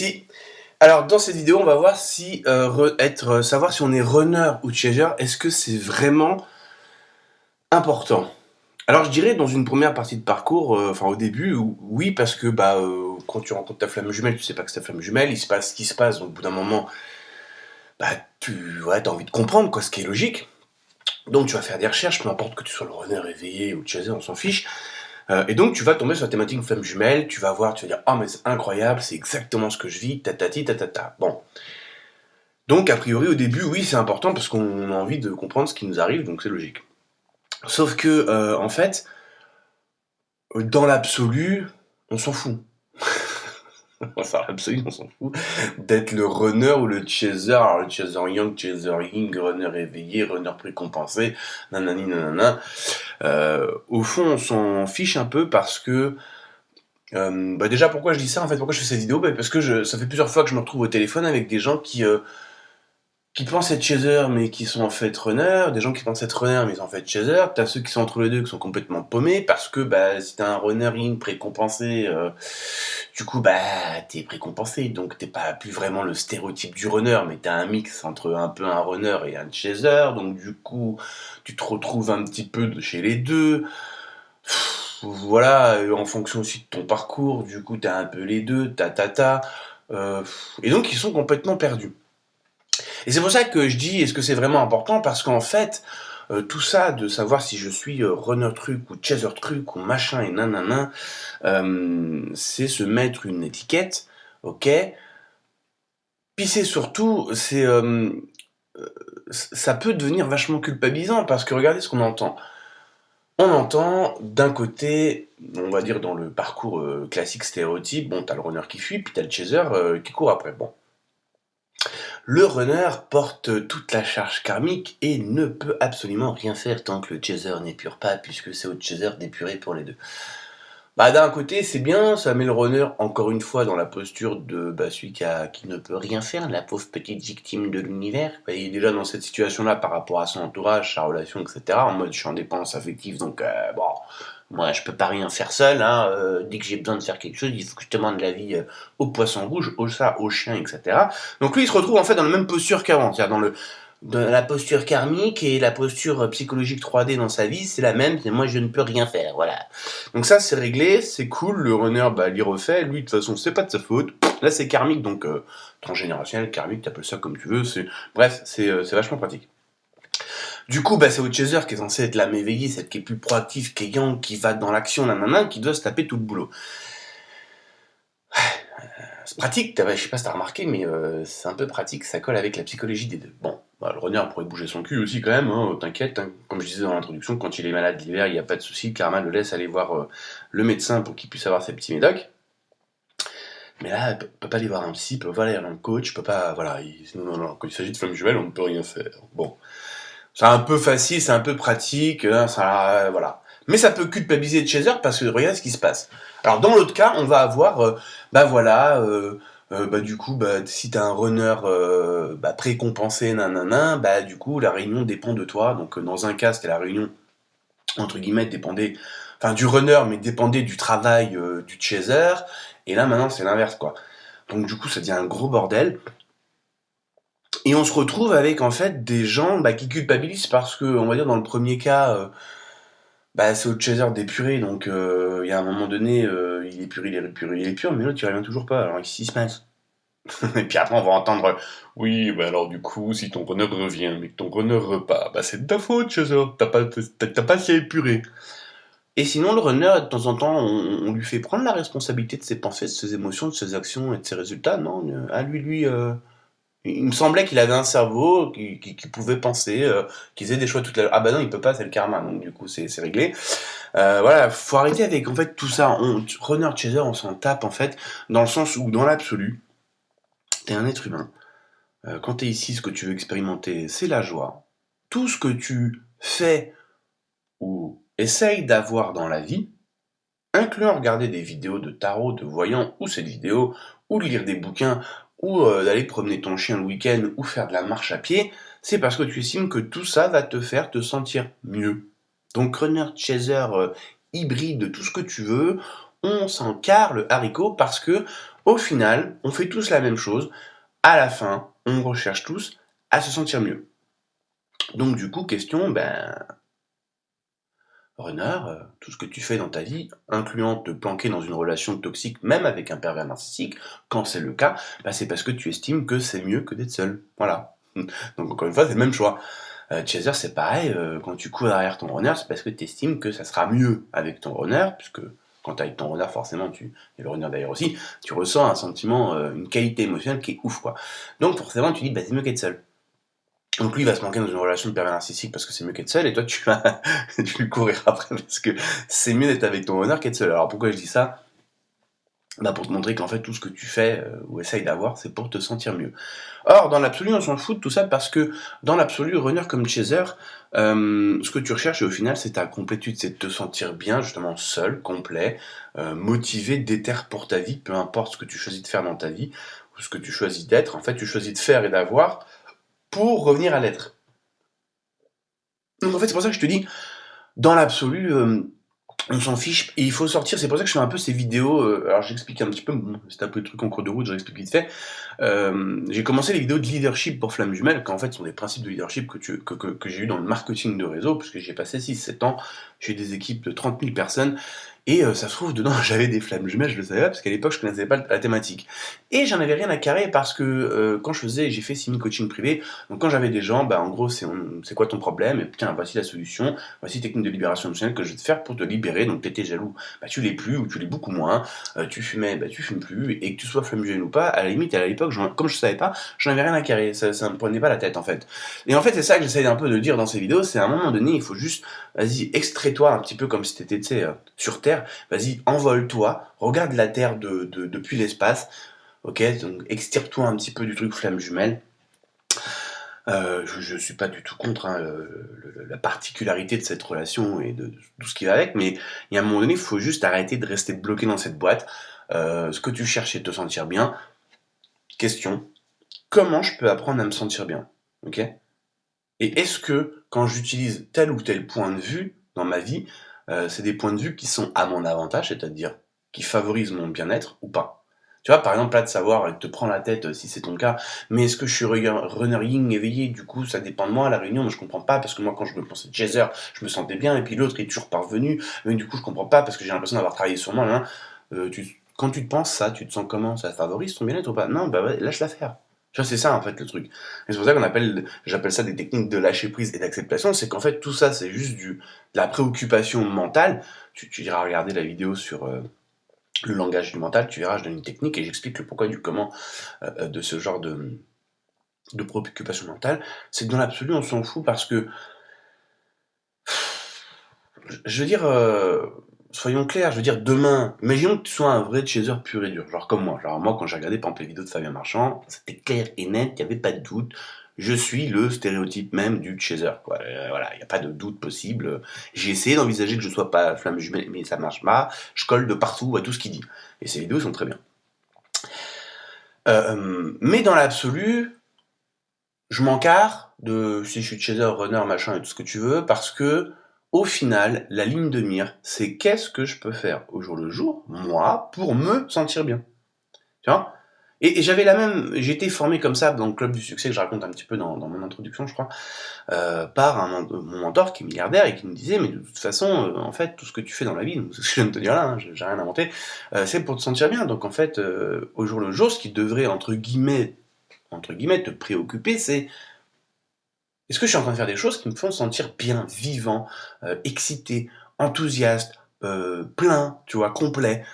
Alexis. Alors dans cette vidéo, on va voir si savoir si on est runner ou chaser, est-ce que c'est vraiment important? Alors je dirais dans une première partie de parcours, enfin au début, oui parce que quand tu rencontres ta flamme jumelle, tu sais pas que c'est ta flamme jumelle, il se passe ce qui se passe, donc au bout d'un moment, t'as envie de comprendre quoi, ce qui est logique. Donc tu vas faire des recherches, peu importe que tu sois le runner éveillé ou le chaser, on s'en fiche. Et donc tu vas tomber sur la thématique flamme jumelle, tu vas voir, tu vas dire oh mais c'est incroyable, c'est exactement ce que je vis, tatati tatata. Bon. Donc a priori au début oui c'est important parce qu'on a envie de comprendre ce qui nous arrive, donc c'est logique. Sauf que en fait, dans l'absolu, on s'en fout. Dans l'absolu, on s'en fout d'être le runner ou le chaser. Alors le chaser young, chaser ying, runner éveillé, runner précompensé, nanani nanana. Au fond, on s'en fiche un peu parce que déjà pourquoi je dis ça en fait, pourquoi je fais cette vidéo, parce que ça fait plusieurs fois que je me retrouve au téléphone avec des gens qui pensent être chaser mais qui sont en fait runner, des gens qui pensent être runner mais ils sont en fait chaser, t'as ceux qui sont entre les deux qui sont complètement paumés parce que si t'as un runner in précompensé, du coup t'es précompensé, donc t'es pas plus vraiment le stéréotype du runner, mais t'as un mix entre un peu un runner et un chaser, donc du coup tu te retrouves un petit peu chez les deux. Voilà, en fonction aussi de ton parcours, du coup t'as un peu les deux, et donc ils sont complètement perdus. Et c'est pour ça que je dis, est-ce que c'est vraiment important? Parce qu'en fait, tout ça, de savoir si je suis runner truc ou chaser truc ou machin et nanana, c'est se mettre une étiquette, ok? Puis c'est surtout, ça peut devenir vachement culpabilisant parce que regardez ce qu'on entend. On entend d'un côté, on va dire dans le parcours classique stéréotype, bon, t'as le runner qui fuit, puis t'as le chaser qui court après. Bon. Le runner porte toute la charge karmique et ne peut absolument rien faire tant que le chaser n'épure pas, puisque c'est au chaser d'épurer pour les deux. D'un côté, c'est bien, ça met le runner encore une fois dans la posture de celui qui ne peut rien faire, la pauvre petite victime de l'univers. Il est déjà dans cette situation-là par rapport à son entourage, sa relation, etc. En mode je suis en dépendance affective, donc moi je peux pas rien faire seul. Dès que j'ai besoin de faire quelque chose, il faut que je demande l'avis au poisson rouge, au chat, au chien, etc. Donc lui, il se retrouve en fait dans la même posture qu'avant, c'est-à-dire dans la posture karmique et la posture psychologique 3D dans sa vie, c'est la même, c'est moi je ne peux rien faire, voilà. Donc ça c'est réglé, c'est cool, le runner il refait, lui de toute façon c'est pas de sa faute, là c'est karmique, donc transgénérationnel, karmique, t'appelles ça comme tu veux, bref, c'est vachement pratique. Du coup, c'est au chaser qui est censé être l'âme éveillée, celle qui est plus proactive, qui est young, qui va dans l'action, nanana, qui doit se taper tout le boulot. C'est pratique, je sais pas si t'as remarqué, mais c'est un peu pratique, ça colle avec la psychologie des deux. Bon, le runner pourrait bouger son cul aussi quand même, t'inquiète, comme je disais dans l'introduction, quand il est malade l'hiver, il n'y a pas de souci, Karma le laisse aller voir le médecin pour qu'il puisse avoir ses petits médocs. Mais là, il peut pas aller voir un psy, il peut pas aller voir un coach, il peut pas, voilà, non, quand il s'agit de flamme jumelle, on ne peut rien faire. Bon. C'est un peu facile, c'est un peu pratique, voilà. Mais ça peut culpabiliser le chaser parce que regarde ce qui se passe. Alors dans l'autre cas, on va avoir, du coup, si t'as un runner précompensé, nanana, du coup la réunion dépend de toi. Donc dans un cas, c'était la réunion entre guillemets dépendait, enfin du runner, mais dépendait du travail du chaser. Et là maintenant c'est l'inverse quoi. Donc du coup ça devient un gros bordel. Et on se retrouve avec en fait des gens qui culpabilisent parce que, on va dire dans le premier cas, c'est au chaser d'épurer, donc il y a un moment donné, il épure, il épure, mais l'autre il revient toujours pas, alors qu'est-ce qui se passe? Et puis après on va entendre, oui, alors du coup, si ton runner revient, mais que ton runner repart, c'est de ta faute, chaser, t'as pas assez épuré. Et sinon, le runner, de temps en temps, on lui fait prendre la responsabilité de ses pensées, de ses émotions, de ses actions et de ses résultats, non? À lui, il me semblait qu'il avait un cerveau, qui pouvait penser, qu'il faisait des choix toute la... Ah non, il peut pas, c'est le karma, donc du coup c'est réglé. Voilà, faut arrêter avec en fait tout ça. Runner chaser, on s'en tape en fait, dans le sens où dans l'absolu, t'es un être humain. Quand t'es ici, ce que tu veux expérimenter, c'est la joie. Tout ce que tu fais ou essayes d'avoir dans la vie, incluant regarder des vidéos de tarot, de voyants, ou cette vidéo, ou de lire des bouquins, ou d'aller promener ton chien le week-end, ou faire de la marche à pied, c'est parce que tu estimes que tout ça va te faire te sentir mieux. Donc runner, chaser, hybride, tout ce que tu veux, on s'en carre le haricot parce que Au final, on fait tous la même chose. À la fin, on recherche tous à se sentir mieux. Donc du coup, question, runner, tout ce que tu fais dans ta vie, incluant te planquer dans une relation toxique, même avec un pervers narcissique, quand c'est le cas, c'est parce que tu estimes que c'est mieux que d'être seul. Voilà. Donc encore une fois, c'est le même choix. Chaser, c'est pareil, quand tu cours derrière ton runner, c'est parce que tu estimes que ça sera mieux avec ton runner, puisque quand tu es avec ton runner, forcément, et le runner d'ailleurs aussi, tu ressens un sentiment, une qualité émotionnelle qui est ouf, quoi. Donc forcément, tu dis, c'est mieux qu'être seul. Donc lui, il va se manquer dans une relation de pervers narcissique parce que c'est mieux qu'être seul, et toi, tu vas tu lui courir après parce que c'est mieux d'être avec ton runner qu'être seul. Alors pourquoi je dis ça? Pour te montrer qu'en fait, tout ce que tu fais ou essayes d'avoir, c'est pour te sentir mieux. Or, dans l'absolu, on s'en fout de tout ça parce que, dans l'absolu, runner comme chaser, ce que tu recherches, au final, c'est ta complétude, c'est de te sentir bien, justement, seul, complet, motivé, déter pour ta vie, peu importe ce que tu choisis de faire dans ta vie, ou ce que tu choisis d'être. En fait, tu choisis de faire et d'avoir pour revenir à l'être. Donc, en fait, c'est pour ça que je te dis, dans l'absolu, on s'en fiche, et il faut sortir, c'est pour ça que je fais un peu ces vidéos, alors j'explique un petit peu, bon, c'est un peu le truc en cours de route, je l'explique vite fait. J'ai commencé les vidéos de leadership pour Flamme Jumelle, qui en fait sont des principes de leadership que j'ai eu dans le marketing de réseau, puisque j'ai passé 6-7 ans, j'ai eu des équipes de 30 000 personnes, et ça se trouve, dedans j'avais des flammes jumelles, je le savais pas, parce qu'à l'époque je connaissais pas la thématique. Et j'en avais rien à carrer parce que quand j'ai fait 6 000 coaching privés, donc quand j'avais des gens, en gros c'est quoi ton problème, et tiens, voici la solution, voici technique de libération émotionnelle que je vais te faire pour te libérer, donc t'étais jaloux, tu l'es plus, ou tu l'es beaucoup moins, tu fumais, tu fumes plus, et que tu sois flamme jumelle ou pas, à la limite, à l'époque, comme je savais pas, j'en avais rien à carrer, ça me prenait pas la tête en fait. Et en fait, c'est ça que j'essaye un peu de dire dans ces vidéos, c'est à un moment donné, il faut juste, vas-y, extrais-toi un petit peu comme si t'étais, tu sais, sur Terre, vas-y, envole-toi, regarde la Terre depuis l'espace, ok, donc extire-toi un petit peu du truc flamme jumelle. Je suis pas du tout contre la particularité de cette relation et de tout ce qui va avec, mais il y a un moment donné, il faut juste arrêter de rester bloqué dans cette boîte. Ce que tu cherches, c'est de te sentir bien. Question, comment je peux apprendre à me sentir bien, ok? Et est-ce que quand j'utilise tel ou tel point de vue dans ma vie, c'est des points de vue qui sont à mon avantage, c'est-à-dire qui favorisent mon bien-être ou pas? Tu vois, par exemple, là, de savoir, te prendre la tête si c'est ton cas, mais est-ce que je suis runner yin éveillé, du coup, ça dépend de moi, à la réunion, mais je comprends pas, parce que moi, quand je me pensais chaser, je me sentais bien, et puis l'autre est toujours parvenu, mais du coup, je comprends pas, parce que j'ai l'impression d'avoir travaillé sur moi, hein. Quand tu te penses ça, tu te sens comment? Ça favorise ton bien-être ou pas? Non, ouais, lâche l'affaire. Tu vois, c'est ça en fait le truc. Et c'est pour ça j'appelle ça des techniques de lâcher prise et d'acceptation, c'est qu'en fait tout ça c'est juste de la préoccupation mentale. Tu iras regarder la vidéo sur le langage du mental, tu verras, je donne une technique et j'explique le pourquoi du comment de ce genre de préoccupation mentale. C'est que dans l'absolu on s'en fout parce que, je veux dire, soyons clairs, je veux dire demain, imaginons que tu sois un vrai chaser pur et dur, genre comme moi. Genre moi quand j'ai regardé par exemple les vidéos de Fabien Marchand, c'était clair et net, il n'y avait pas de doute. Je suis le stéréotype même du chaser, quoi. Voilà, il n'y a pas de doute possible. J'ai essayé d'envisager que je sois pas flamme jumelle, mais ça marche pas. Je colle de partout à tout ce qu'il dit. Et ces vidéos sont très bien. Mais dans l'absolu, je m'encarre de si je suis chaser, runner, machin et tout ce que tu veux, parce que au final, la ligne de mire, c'est qu'est-ce que je peux faire au jour le jour, moi, pour me sentir bien. Tu vois? Et j'avais j'ai été formé comme ça dans le club du succès que je raconte un petit peu dans mon introduction, je crois, par mon mentor qui est milliardaire et qui me disait, mais de toute façon, en fait, tout ce que tu fais dans la vie, donc, c'est ce que je viens de te dire là, hein, j'ai rien inventé, c'est pour te sentir bien. Donc en fait, au jour le jour, ce qui devrait, entre guillemets, te préoccuper, c'est est-ce que je suis en train de faire des choses qui me font sentir bien, vivant, excité, enthousiaste, plein, tu vois, complet.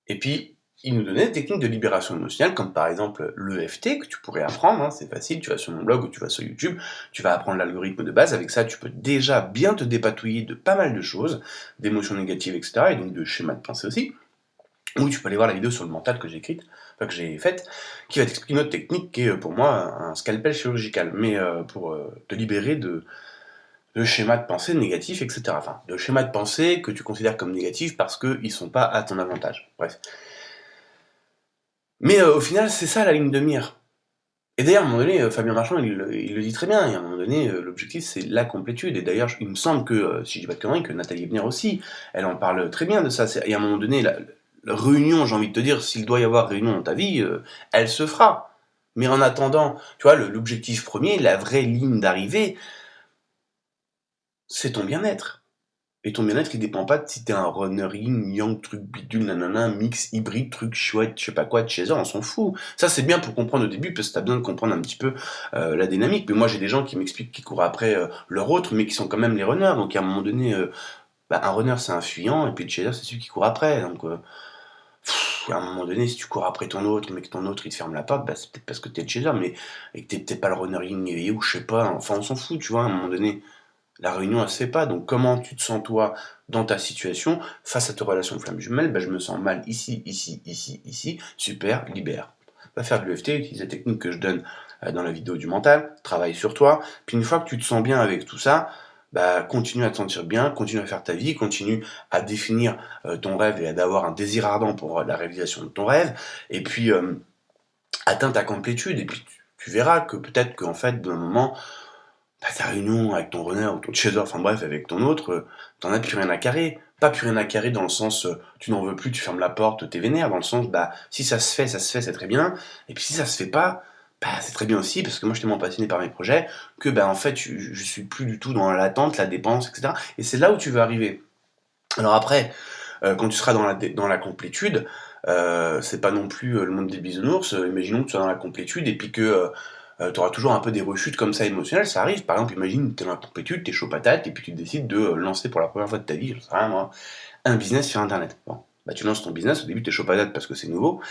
Et puis, il nous donnait des techniques de libération émotionnelle, comme par exemple l'EFT, que tu pourrais apprendre, hein, c'est facile, tu vas sur mon blog ou tu vas sur YouTube, tu vas apprendre l'algorithme de base, avec ça tu peux déjà bien te dépatouiller de pas mal de choses, d'émotions négatives, etc., et donc de schémas de pensée aussi. Ou tu peux aller voir la vidéo sur le mental que j'ai faite, qui va t'expliquer une autre technique qui est pour moi un scalpel chirurgical, mais pour te libérer de schémas de pensée négatifs, etc. Enfin, de schémas de pensée que tu considères comme négatifs parce qu'ils ne sont pas à ton avantage. Bref. Mais au final, c'est ça la ligne de mire. Et d'ailleurs, à un moment donné, Fabien Marchand, il le dit très bien, et à un moment donné, l'objectif, c'est la complétude. Et d'ailleurs, il me semble que, si je dis pas de conneries, que Nathalie Ebner aussi, elle en parle très bien de ça. Et à un moment donné, réunion, j'ai envie de te dire, s'il doit y avoir réunion dans ta vie, elle se fera. Mais en attendant, tu vois, l'objectif premier, la vraie ligne d'arrivée, c'est ton bien-être. Et ton bien-être, il dépend pas de si t'es un runner yin, yang, truc bidule, nanana, mix, hybride, truc chouette, je sais pas quoi, de chez eux, on s'en fout. Ça, c'est bien pour comprendre au début, parce que t'as besoin de comprendre un petit peu la dynamique. Mais moi, j'ai des gens qui m'expliquent qu'ils courent après leur autre, mais qui sont quand même les runners. Donc, à un moment donné, un runner, c'est un fuyant, et puis le chaser, c'est celui qui court après. Donc, à un moment donné, si tu cours après ton autre, mais que ton autre, il te ferme la porte, bah, c'est peut-être parce que t'es le chaser, mais et que t'es peut-être pas le runner yin éveillé, ou je sais pas. Enfin, on s'en fout, tu vois, à un moment donné. La réunion, elle se fait pas. Donc, comment tu te sens, toi, dans ta situation, face à ta relation flamme jumelle? Ben, je me sens mal ici, ici, ici, ici. Super, libère. Va faire de l'EFT, utilise la technique que je donne dans la vidéo du mental. Travaille sur toi. Puis, une fois que tu te sens bien avec tout ça, bah, continue à te sentir bien, continue à faire ta vie, continue à définir ton rêve et à d'avoir un désir ardent pour la réalisation de ton rêve. Et puis, atteins ta complétude. Et puis, tu verras que peut-être qu'en fait, d'un moment, bah, ta réunion avec ton runner ou ton chaser, enfin bref, avec ton autre, t'en as plus rien à carrer. Pas plus rien à carrer dans le sens, tu n'en veux plus, tu fermes la porte, t'es vénère, dans le sens, bah, si ça se fait, c'est très bien. Et puis si ça se fait pas, bah, c'est très bien aussi, parce que moi, je suis tellement passionné par mes projets, que, bah, en fait, je suis plus du tout dans l'attente, la dépense, etc. Et c'est là où tu veux arriver. Alors après, quand tu seras dans la complétude, c'est pas non plus le monde des bisounours. Imaginons que tu sois dans la complétude et puis que tu auras toujours un peu des rechutes comme ça émotionnelles, ça arrive. Par exemple, imagine, tu es dans la complétude, tu es chaud patate et puis tu décides de lancer pour la première fois de ta vie, je sais rien moi, un business sur internet. Bon, bah tu lances ton business, au début tu es chaud patate parce que c'est nouveau.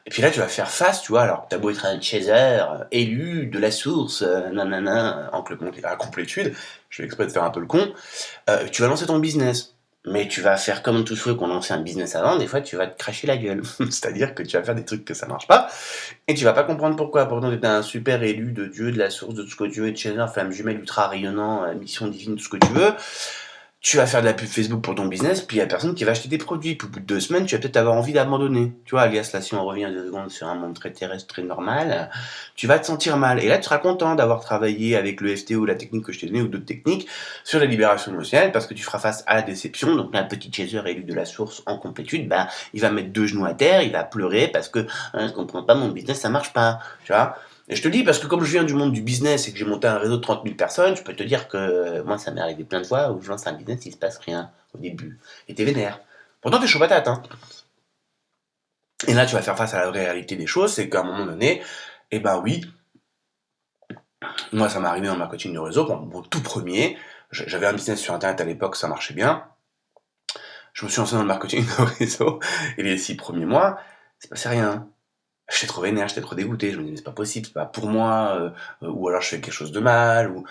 Et puis là, tu vas faire face, tu vois, alors t'as beau être un chaser, élu de la source, nanana, à la complétude, je fais exprès de faire un peu le con, tu vas lancer ton business. Mais tu vas faire comme tous ceux qui ont lancé un business avant, des fois tu vas te cracher la gueule. C'est-à-dire que tu vas faire des trucs que ça marche pas, et tu vas pas comprendre pourquoi. Pourtant tu étais un super élu de Dieu, de la source, de tout ce que tu veux, de chaser, flamme jumelle, ultra rayonnant, mission divine, tout ce que tu veux. Tu vas faire de la pub Facebook pour ton business, puis il y a personne qui va acheter tes produits. Puis au bout de 2 semaines, tu vas peut-être avoir envie d'abandonner. Tu vois, alias, là, si on revient 2 secondes sur un monde très terrestre, très normal, tu vas te sentir mal. Et là, tu seras content d'avoir travaillé avec le FT ou la technique que je t'ai donnée ou d'autres techniques sur la libération émotionnelle parce que tu feras face à la déception. Donc, un petit chaser élu de la source en complétude, bah, il va mettre 2 genoux à terre, il va pleurer parce que, je comprends pas, mon business, ça marche pas. Tu vois? Et je te le dis parce que comme je viens du monde du business et que j'ai monté un réseau de 30 000 personnes, je peux te dire que moi ça m'est arrivé plein de fois où je lance un business, il se passe rien au début. Et t'es vénère. Pourtant t'es chaud patate, hein. Et là tu vas faire face à la vraie réalité des choses, c'est qu'à un moment donné, eh ben oui, moi ça m'est arrivé dans ma coaching de réseau, mon tout premier, j'avais un business sur internet à l'époque, ça marchait bien. Je me suis lancé dans le marketing de réseau et les 6 premiers mois, c'est passé rien. J'étais trop vénère, j'étais trop dégoûté, je me disais c'est pas possible, c'est pas pour moi, ou alors je fais quelque chose de mal, ou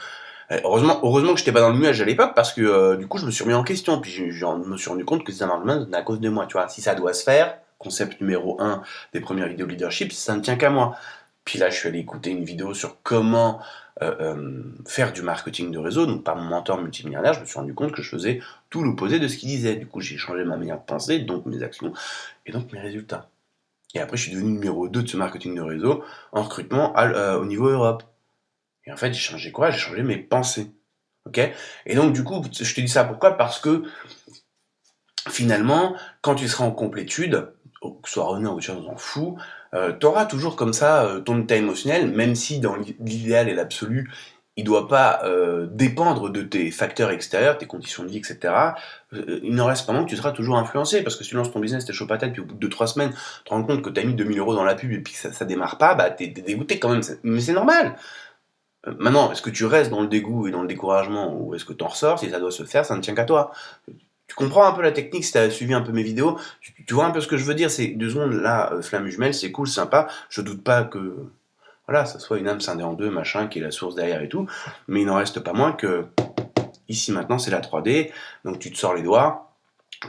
heureusement que j'étais pas dans le nuage à l'époque parce que du coup je me suis remis en question, puis je me suis rendu compte que si ça marche bien, c'est à cause de moi, tu vois. Si ça doit se faire, concept numéro 1 des premières vidéos leadership, ça ne tient qu'à moi. Puis là je suis allé écouter une vidéo sur comment faire du marketing de réseau, donc par mon mentor multimilliardaire, je me suis rendu compte que je faisais tout l'opposé de ce qu'il disait. Du coup j'ai changé ma manière de penser, donc mes actions, et donc mes résultats. Et après, je suis devenu numéro 2 de ce marketing de réseau en recrutement au niveau Europe. Et en fait, j'ai changé quoi? J'ai changé mes pensées. Ok? Et donc, du coup, je te dis ça pourquoi? Parce que finalement, quand tu seras en complétude, que ce soit runner ou autre chose, on s'en fout, tu auras toujours comme ça ton état émotionnel, même si dans l'idéal et l'absolu, il doit pas dépendre de tes facteurs extérieurs, tes conditions de vie, etc. Il n'en reste pas moins que tu seras toujours influencé, parce que si tu lances ton business, t'es chaud patate, puis au bout de 2-3 semaines, tu te rends compte que tu as mis 2 000 € dans la pub et puis que ça démarre pas, bah t'es dégoûté quand même, mais c'est normal. Maintenant, est-ce que tu restes dans le dégoût et dans le découragement, ou est-ce que tu en ressors? Si ça doit se faire, ça ne tient qu'à toi. Tu comprends un peu la technique si tu as suivi un peu mes vidéos, tu vois un peu ce que je veux dire, c'est 2 secondes, là, flamme jumelle, c'est cool, sympa, je doute pas que, voilà, ça soit une âme scindée en deux, machin, qui est la source derrière et tout, mais il n'en reste pas moins que, ici maintenant, c'est la 3D, donc tu te sors les doigts,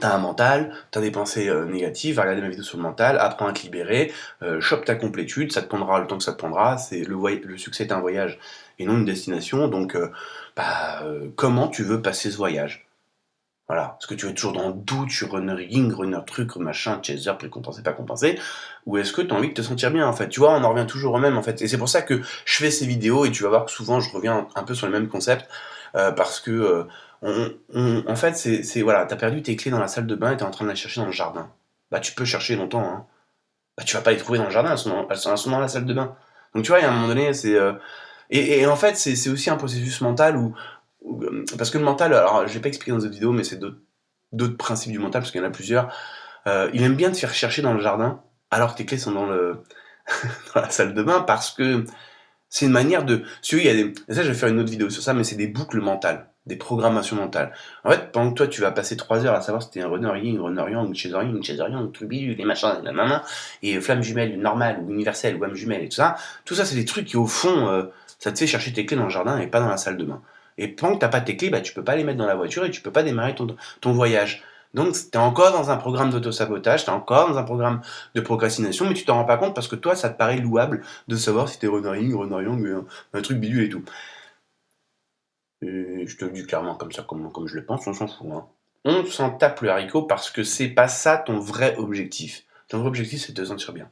t'as un mental, t'as des pensées négatives, va regarder ma vidéo sur le mental, apprends à te libérer, chope ta complétude, ça te prendra le temps que ça te prendra, c'est le succès est un voyage et non une destination, donc comment tu veux passer ce voyage? Voilà. Est-ce que tu es toujours dans le doute sur runner ring, runner truc, machin, chaser, précompensé, pas compensé? Ou est-ce que tu as envie de te sentir bien, en fait? Tu vois, on en revient toujours au même, en fait. Et c'est pour ça que je fais ces vidéos et tu vas voir que souvent je reviens un peu sur le même concept, parce que, en fait, voilà, t'as perdu tes clés dans la salle de bain et t'es en train de les chercher dans le jardin. bah tu peux chercher longtemps, hein. Bah tu vas pas les trouver dans le jardin, elles sont dans la salle de bain. Donc tu vois, il y a un moment donné, et en fait, c'est aussi un processus mental parce que le mental, alors je vais pas expliquer dans cette vidéo, mais c'est d'autres principes du mental, parce qu'il y en a plusieurs. Il aime bien te faire chercher dans le jardin, alors que tes clés sont dans la salle de bain, parce que c'est une manière de. Si tu veux, il y a des. Et ça, je vais faire une autre vidéo sur ça, mais c'est des boucles mentales, des programmations mentales. En fait, pendant que toi, tu vas passer 3 heures à savoir si t'es un runner yin, un runner yang, une chaise orion, tout bidule, les machins, les nanana, et flamme jumelle normale ou universelle, ou âme jumelle et tout ça, c'est des trucs qui, au fond, ça te fait chercher tes clés dans le jardin et pas dans la salle de bain. Et pendant que t'as pas tes clés, bah, tu peux pas les mettre dans la voiture et tu peux pas démarrer ton voyage. Donc, t'es encore dans un programme d'autosabotage, t'es encore dans un programme de procrastination, mais tu t'en rends pas compte parce que toi, ça te paraît louable de savoir si t'es runner yin, runner yang, un truc bidule et tout. Et je te le dis clairement comme ça, comme je le pense, on s'en fout, hein. On s'en tape le haricot parce que c'est pas ça ton vrai objectif. Ton vrai objectif, c'est de te sentir bien.